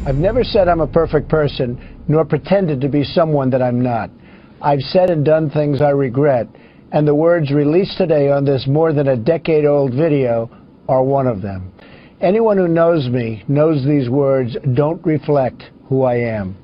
I've never said I'm a perfect person, nor pretended to be someone that I'm not. I've said and done things I regret, and the words released today on this more than a decade-old video are one of them. Anyone who knows me knows these words don't reflect who I am.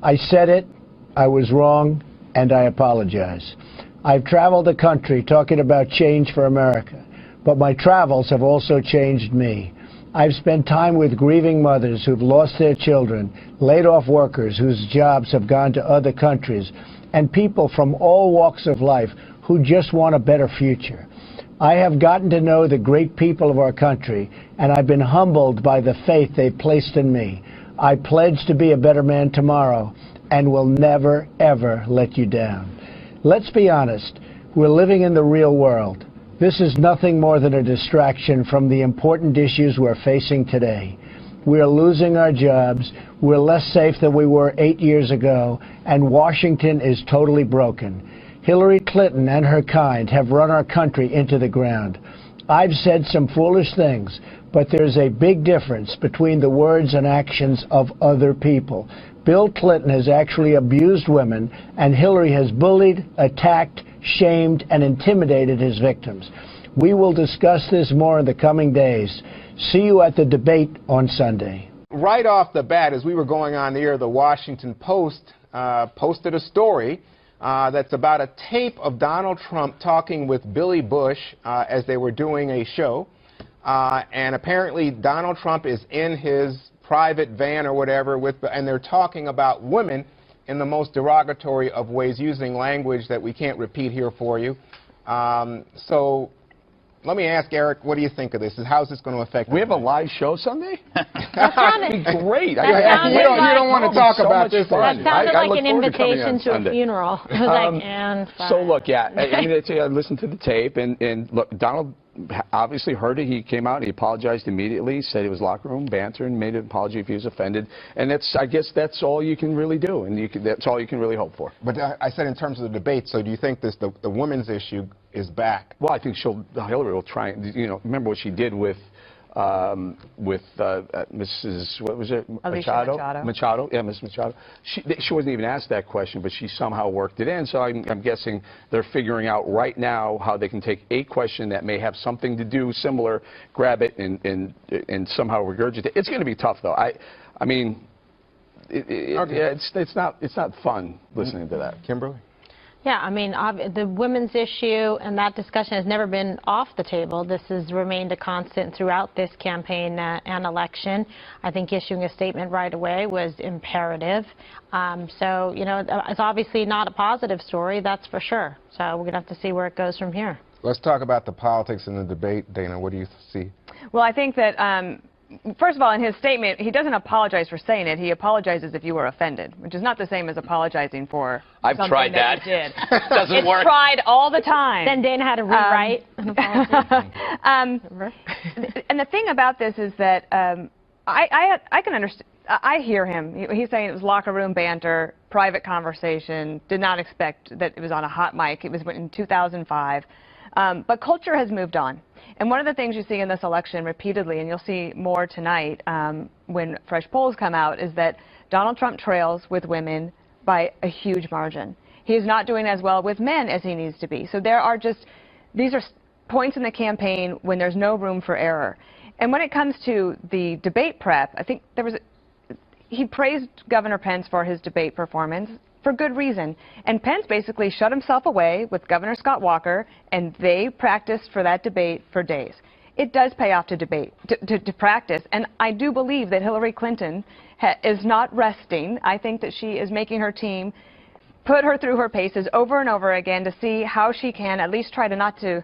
I said it, I was wrong, and I apologize. I've traveled the country talking about change for America, but my travels have also changed me. I've spent time with grieving mothers who've lost their children, laid-off workers whose jobs have gone to other countries, and people from all walks of life who just want a better future. I have gotten to know the great people of our country, and I've been humbled by the faith they've placed in me. I pledge to be a better man tomorrow and will never, ever let you down. Let's be honest, we're living in the real world. This is nothing more than a distraction from the important issues we're facing today. We're losing our jobs, we're less safe than we were 8 years ago, and Washington is totally broken. Hillary Clinton and her kind have run our country into the ground. I've said some foolish things, but there's a big difference between the words and actions of other people. Bill Clinton has actually abused women, and Hillary has bullied, attacked, shamed, and intimidated his victims. We will discuss this more in the coming days. See you at the debate on Sunday. Right off the bat, as we were going on the air, the Washington Post posted a story that's about a tape of Donald Trump talking with Billy Bush as they were doing a show. And apparently Donald Trump is in his private van or whatever, and they're talking about women in the most derogatory of ways, using language that we can't repeat here for you. So let me ask Eric, what do you think of this? How's this going to affect We have a live show Sunday? That'd be great. You don't want to talk about this. That sounded like an invitation to a funeral. It was like, and so look, yeah, I listened to the tape, and look, Donald obviously heard it. He came out, he apologized immediately, said it was locker room banter, and made an apology if he was offended. And I guess that's all you can really do, and that's all you can really hope for. But I said in terms of the debate, so do you think the women's issue is back? Well, I think Hillary will try. Remember what she did with Mrs. what was it? Machado. Yeah, Ms. Machado. She wasn't even asked that question, but she somehow worked it in. So I'm guessing they're figuring out right now how they can take a question that may have something to do similar, grab it, and somehow regurgitate it. It's going to be tough, though. I mean, it's not fun listening to that. Kimberly? yeah, I mean, the women's issue and that discussion has never been off the table. This has remained a constant throughout this campaign and election. I think issuing a statement right away was imperative. So, you know, it's obviously not a positive story, that's for sure. So we're going to have to see where it goes from here. Let's talk about the politics in the debate. Dana, what do you see? Well, I think that, first of all, in his statement, he doesn't apologize for saying it. He apologizes if you were offended, which is not the same as apologizing for something tried that. You did. Doesn't work. It's tried all the time. Then Dana had to rewrite an apology. And the thing about this is that I can understand. I hear him. He's saying it was locker room banter, private conversation, did not expect that it was on a hot mic. It was in 2005. But culture has moved on. And one of the things you see in this election repeatedly, and you'll see more tonight when fresh polls come out, is that Donald Trump trails with women by a huge margin. He is not doing as well with men as he needs to be. So there are just, these are points in the campaign when there's no room for error. And when it comes to the debate prep, I think there was, he praised Governor Pence for his debate performance, for good reason. And Pence basically shut himself away with Governor Scott Walker, and they practiced for that debate for days. It does pay off to debate, to practice, and I do believe that Hillary Clinton is not resting. I think that she is making her team put her through her paces over and over again to see how she can at least try to not to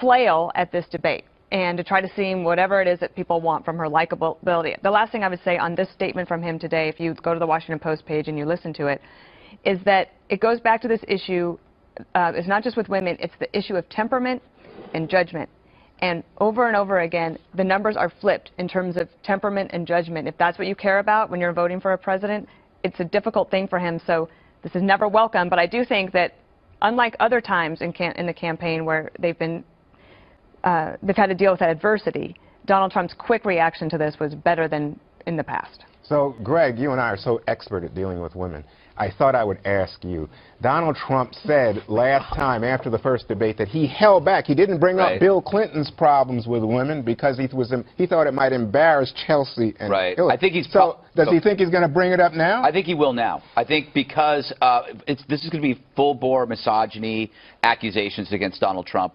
flail at this debate, and to try to seem whatever it is that people want from her likability. The last thing I would say on this statement from him today, if you go to the Washington Post page and you listen to it, is that it goes back to this issue, it's not just with women, it's the issue of temperament and judgment. And and over again, the numbers are flipped in terms of temperament and judgment. If that's what you care about when you're voting for a president, it's a difficult thing for him. So this is never welcome. But I do think that, unlike other times in the campaign where they've had to deal with that adversity, Donald Trump's quick reaction to this was better than in the past. So, Greg, you and I are so expert at dealing with women. I thought I would ask you. Donald Trump said last time after the first debate that he held back. He didn't bring up Bill Clinton's problems with women because he thought it might embarrass Chelsea and Hillary. I think he's does he think he's going to bring it up now? I think he will now. I think because this is going to be full-bore misogyny accusations against Donald Trump.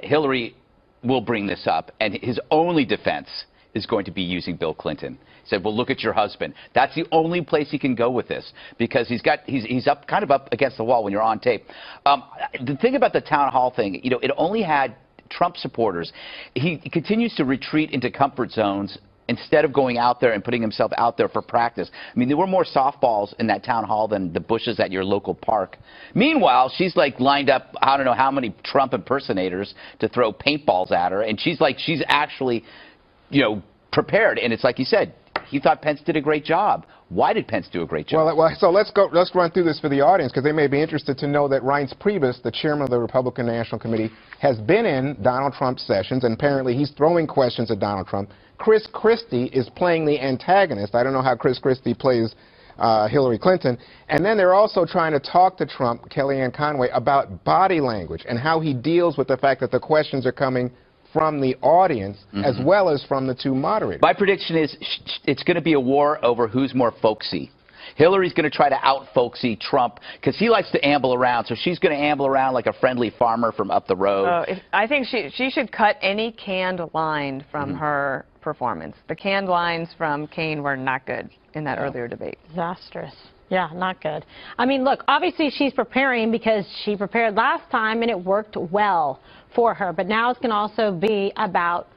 Hillary will bring this up, and his only defense is going to be using Bill Clinton. He said, well, look at your husband. That's the only place he can go with this, because he's kind of up against the wall when you're on tape. The thing about the town hall thing, you know, it only had Trump supporters. He continues to retreat into comfort zones instead of going out there and putting himself out there for practice. I mean, there were more softballs in that town hall than the bushes at your local park. Meanwhile, she's like lined up, I don't know how many Trump impersonators to throw paintballs at her, and she's actually, you know, prepared. And it's like you said, he thought Pence did a great job. Why did Pence do a great job? Well, so let's run through this for the audience, because they may be interested to know that Reince Priebus, the chairman of the Republican National Committee, has been in Donald Trump's sessions, and apparently he's throwing questions at Donald Trump. Chris Christie is playing the antagonist. I don't know how Chris Christie plays Hillary Clinton. And then they're also trying to talk to Trump, Kellyanne Conway, about body language and how he deals with the fact that the questions are coming from the audience as well as from the two moderators. My prediction is it's going to be a war over who's more folksy. Hillary's going to try to out-folksy Trump because he likes to amble around, so she's going to amble around like a friendly farmer from up the road. I think she should cut any canned line from her performance. The canned lines from Kaine were not good in that earlier debate. Disastrous. Yeah, not good. I mean, look, obviously she's preparing because she prepared last time and it worked well for her. But now it's going to also be about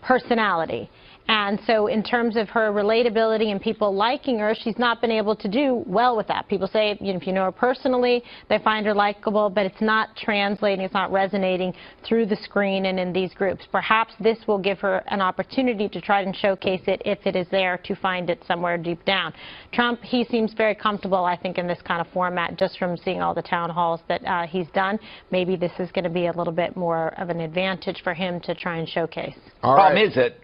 personality. And so in terms of her relatability and people liking her, she's not been able to do well with that. People say, you know, if you know her personally, they find her likable, but it's not translating, it's not resonating through the screen and in these groups. Perhaps this will give her an opportunity to try and showcase it if it is there, to find it somewhere deep down. Trump, he seems very comfortable, I think, in this kind of format, just from seeing all the town halls that he's done. Maybe this is going to be a little bit more of an advantage for him to try and showcase. All right. Problem is that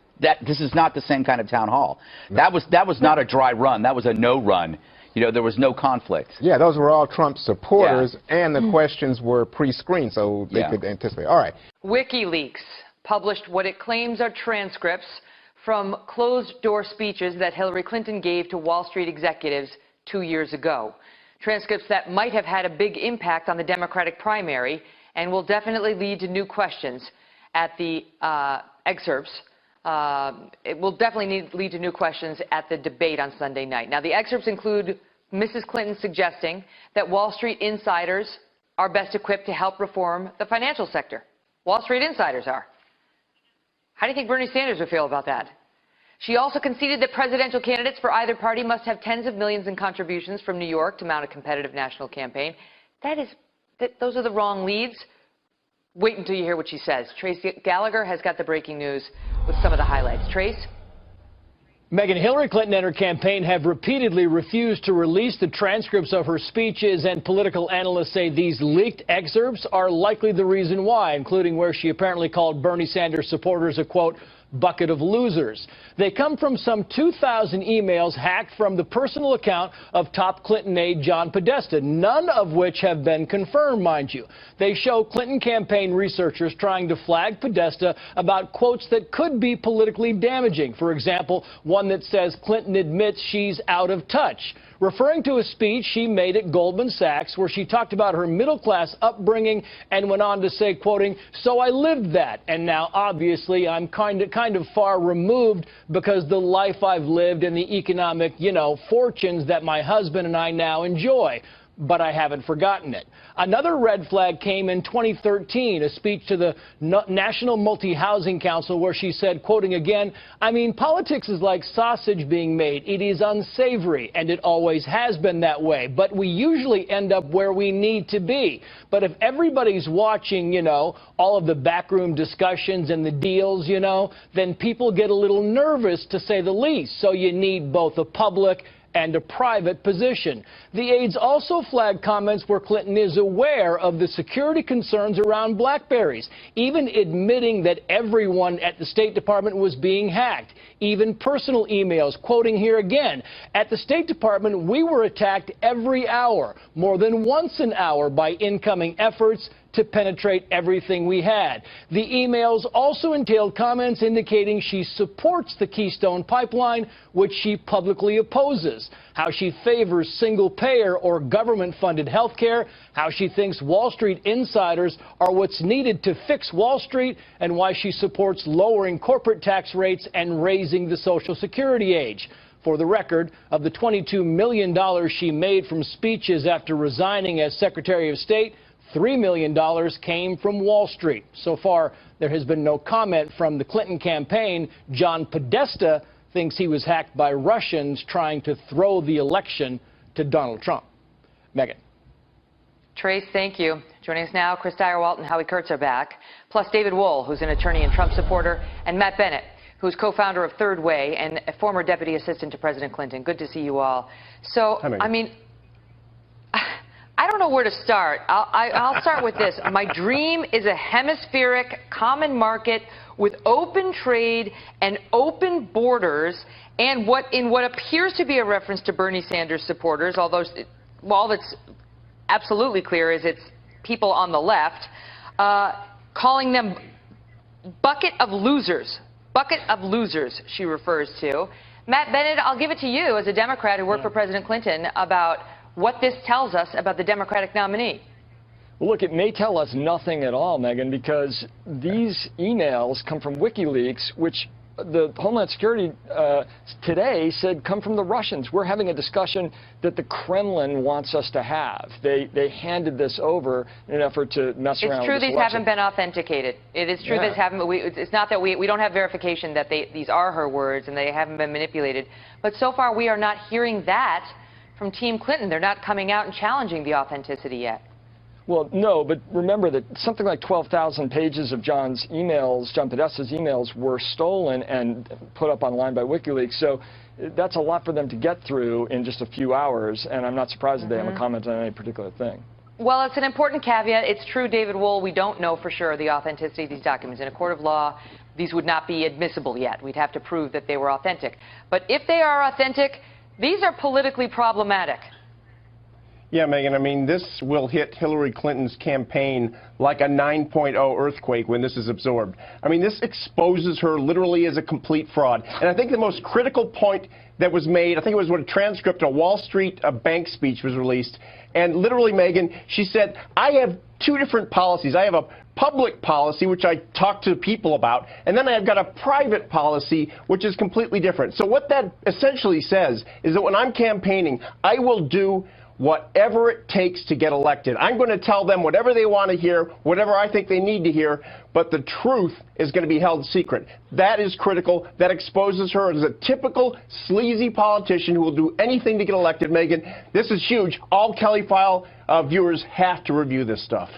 this is not the same kind of town hall. That was not a dry run. That was a no run. You know, there was no conflict. Yeah, those were all Trump supporters, and the questions were pre-screened, so they could anticipate. All right. WikiLeaks published what it claims are transcripts from closed-door speeches that Hillary Clinton gave to Wall Street executives 2 years ago. Transcripts that might have had a big impact on the Democratic primary and will definitely lead to new questions at the excerpts. It will definitely lead to new questions at the debate on Sunday night. Now, the excerpts include Mrs. Clinton suggesting that Wall Street insiders are best equipped to help reform the financial sector. Wall Street insiders are. How do you think Bernie Sanders would feel about that? She also conceded that presidential candidates for either party must have tens of millions in contributions from New York to mount a competitive national campaign. Those are the wrong leads. Wait until you hear what she says. Trace Gallagher has got the breaking news with some of the highlights. Trace? Megyn, Hillary Clinton and her campaign have repeatedly refused to release the transcripts of her speeches, and political analysts say these leaked excerpts are likely the reason why, including where she apparently called Bernie Sanders supporters a, quote, bucket of losers. They come from some 2,000 emails hacked from the personal account of top Clinton aide John Podesta, none of which have been confirmed, mind you. They show Clinton campaign researchers trying to flag Podesta about quotes that could be politically damaging. For example, one that says Clinton admits she's out of touch, referring to a speech she made at Goldman Sachs where she talked about her middle-class upbringing and went on to say, quoting, so I lived that, and now obviously I'm kind of far removed because the life I've lived and the economic, fortunes that my husband and I now enjoy. But I haven't forgotten it. Another red flag came in 2013, a speech to the National Multi-Housing Council where she said, quoting again, I mean, politics is like sausage being made. It is unsavory, and it always has been that way. But we usually end up where we need to be. But if everybody's watching, all of the backroom discussions and the deals, then people get a little nervous, to say the least. So you need both a public and a private position. The aides also flagged comments where Clinton is aware of the security concerns around BlackBerries, even admitting that everyone at the State Department was being hacked, even personal emails. Quoting here again, "At the State Department, we were attacked every hour, more than once an hour, by incoming efforts to penetrate everything we had." The emails also entailed comments indicating she supports the Keystone Pipeline, which she publicly opposes, how she favors single-payer or government-funded health care, how she thinks Wall Street insiders are what's needed to fix Wall Street, and why she supports lowering corporate tax rates and raising the Social Security age. For the record, of the $22 million she made from speeches after resigning as Secretary of State, $3 million came from Wall Street. So far, there has been no comment from the Clinton campaign. John Podesta thinks he was hacked by Russians trying to throw the election to Donald Trump. Megan. Trace, thank you. Joining us now, Chris Dyer-Walt and Howie Kurtz are back, plus David Wohl, who's an attorney and Trump supporter, and Matt Bennett, who's co-founder of Third Way and a former deputy assistant to President Clinton. Good to see you all. So, I mean, I don't know where to start. I'll start with this. My dream is a hemispheric common market with open trade and open borders, and what appears to be a reference to Bernie Sanders supporters, although all that's absolutely clear is it's people on the left, calling them bucket of losers. Bucket of losers, she refers to. Matt Bennett, I'll give it to you as a Democrat who worked for President Clinton about what this tells us about the Democratic nominee. Well, look, it may tell us nothing at all, Megan, because these emails come from WikiLeaks, which the Homeland Security today said come from the Russians. We're having a discussion that the Kremlin wants us to have. They handed this over in an effort to mess around with this election. It's true these haven't been authenticated. It is true this haven't. It's not that we don't have verification that these are her words and they haven't been manipulated. But so far we are not hearing that from Team Clinton. They're not coming out and challenging the authenticity yet. Well, no, but remember that something like 12,000 pages of Jon Podesta's emails were stolen and put up online by WikiLeaks. So that's a lot for them to get through in just a few hours, and I'm not surprised that they haven't commented on any particular thing. Well, it's an important caveat. It's true, David Wohl, we don't know for sure the authenticity of these documents. In a court of law, these would not be admissible yet. We'd have to prove that they were authentic. But if they are authentic, these are politically problematic. Yeah, Megan, I mean, this will hit Hillary Clinton's campaign like a 9.0 earthquake when this is absorbed. I mean, this exposes her literally as a complete fraud. And I think the most critical point that was made, I think it was when a transcript, a Wall Street bank speech was released. And literally, Megan, she said, I have two different policies. I have a public policy, which I talk to people about, and then I've got a private policy, which is completely different. So what that essentially says is that when I'm campaigning, I will do whatever it takes to get elected. I'm going to tell them whatever they want to hear, whatever I think they need to hear, but the truth is going to be held secret. That is critical. That exposes her as a typical sleazy politician who will do anything to get elected, Megan. This is huge. All Kelly File viewers have to review this stuff.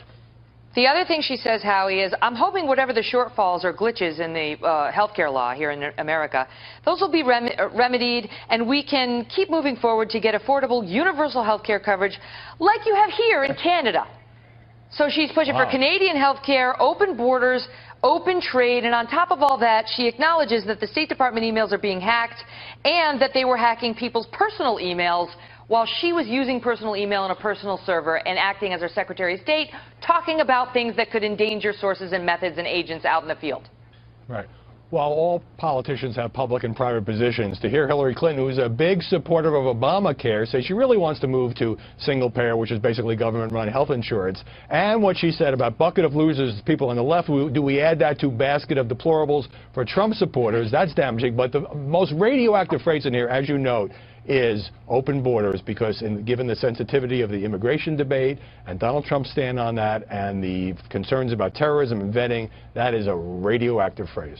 The other thing she says, Howie, is I'm hoping whatever the shortfalls or glitches in the healthcare law here in America, those will be remedied, and we can keep moving forward to get affordable universal healthcare coverage like you have here in Canada. So she's pushing for Canadian healthcare, open borders, open trade, and on top of all that, she acknowledges that the State Department emails are being hacked and that they were hacking people's personal emails while she was using personal email on a personal server and acting as her Secretary of State, talking about things that could endanger sources and methods and agents out in the field. Right. While all politicians have public and private positions, to hear Hillary Clinton, who's a big supporter of Obamacare, say she really wants to move to single payer, which is basically government-run health insurance, and what she said about bucket of losers, people on the left, do we add that to basket of deplorables for Trump supporters? That's damaging. But the most radioactive phrase in here, as you note, is open borders, because given the sensitivity of the immigration debate and Donald Trump's stand on that and the concerns about terrorism and vetting, that is a radioactive phrase.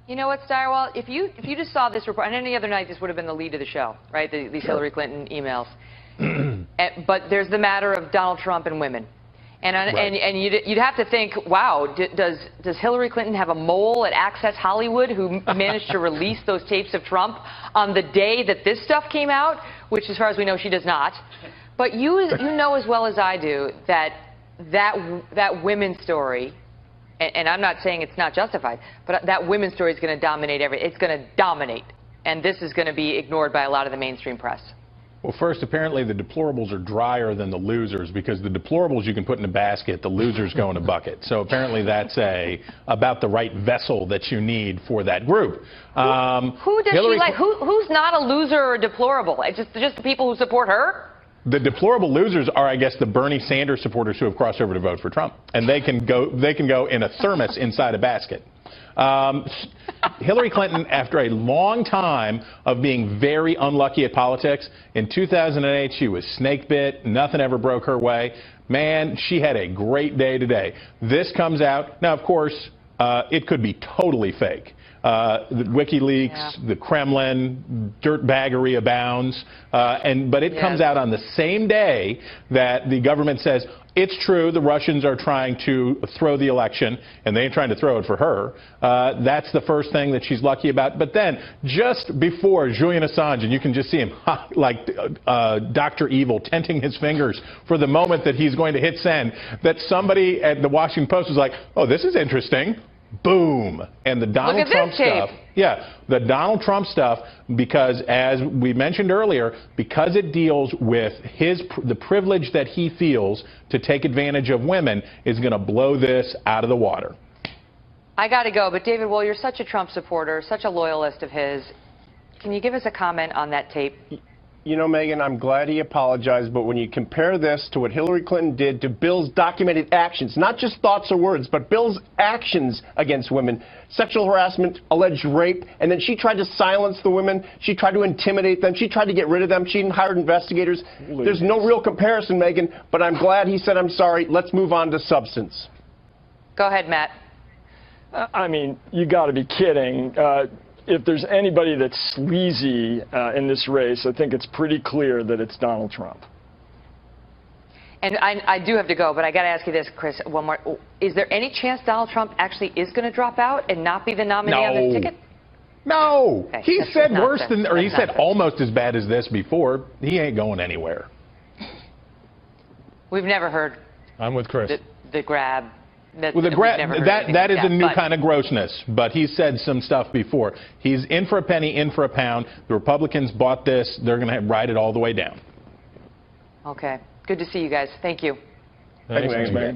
You know what, Steyerwalt? If you just saw this report, and any other night this would have been the lead of the show, right? These Hillary Clinton emails. But there's the matter of Donald Trump and women. And you'd have to think, wow, does Hillary Clinton have a mole at Access Hollywood who managed to release those tapes of Trump on the day that this stuff came out, which as far as we know she does not. But you know as well as I do that women's story, and I'm not saying it's not justified, but that women's story is going to dominate it's going to dominate. And this is going to be ignored by a lot of the mainstream press. Well, first, apparently the deplorables are drier than the losers, because the deplorables you can put in a basket, the losers go in a bucket. So apparently that's about the right vessel that you need for that group. Who does she like? Who's not a loser or a deplorable? Just the people who support her? The deplorable losers are, I guess, the Bernie Sanders supporters who have crossed over to vote for Trump, and they can go in a thermos inside a basket. Hillary Clinton, after a long time of being very unlucky at politics, in 2008 she was snake bit. Nothing ever broke her way. Man, she had a great day today. This comes out. Now, of course, it could be totally fake. The WikiLeaks, the Kremlin, dirtbaggery abounds, but it comes out on the same day that the government says, it's true, the Russians are trying to throw the election, and they ain't trying to throw it for her. That's the first thing that she's lucky about. But then, just before Julian Assange, and you can just see him like Dr. Evil tenting his fingers for the moment that he's going to hit send, that somebody at the Washington Post was like, oh, this is interesting. Boom. And the Donald Trump stuff. Yeah, the Donald Trump stuff, because as we mentioned earlier, because it deals with the privilege that he feels to take advantage of women, is going to blow this out of the water. I got to go, but David, well, you're such a Trump supporter, such a loyalist of his. Can you give us a comment on that tape? You know, Megan, I'm glad he apologized, but when you compare this to what Hillary Clinton did to Bill's documented actions, not just thoughts or words, but Bill's actions against women, sexual harassment, alleged rape, and then she tried to silence the women, she tried to intimidate them, she tried to get rid of them, she hired investigators. There's no real comparison, Megan, but I'm glad he said, I'm sorry, let's move on to substance. Go ahead, Matt. I mean, you got to be kidding. If there's anybody that's sleazy in this race, I think it's pretty clear that it's Donald Trump. And I do have to go, but I got to ask you this, Chris, one more. Is there any chance Donald Trump actually is going to drop out and not be the nominee on this ticket? No. Okay, he said worse than, or he said almost as bad as this before. He ain't going anywhere. We've never heard. I'm with Chris. The grab. That is a new kind of grossness, but he said some stuff before. He's in for a penny, in for a pound. The Republicans bought this. They're going to ride it all the way down. Okay. Good to see you guys. Thank you. Thanks, man.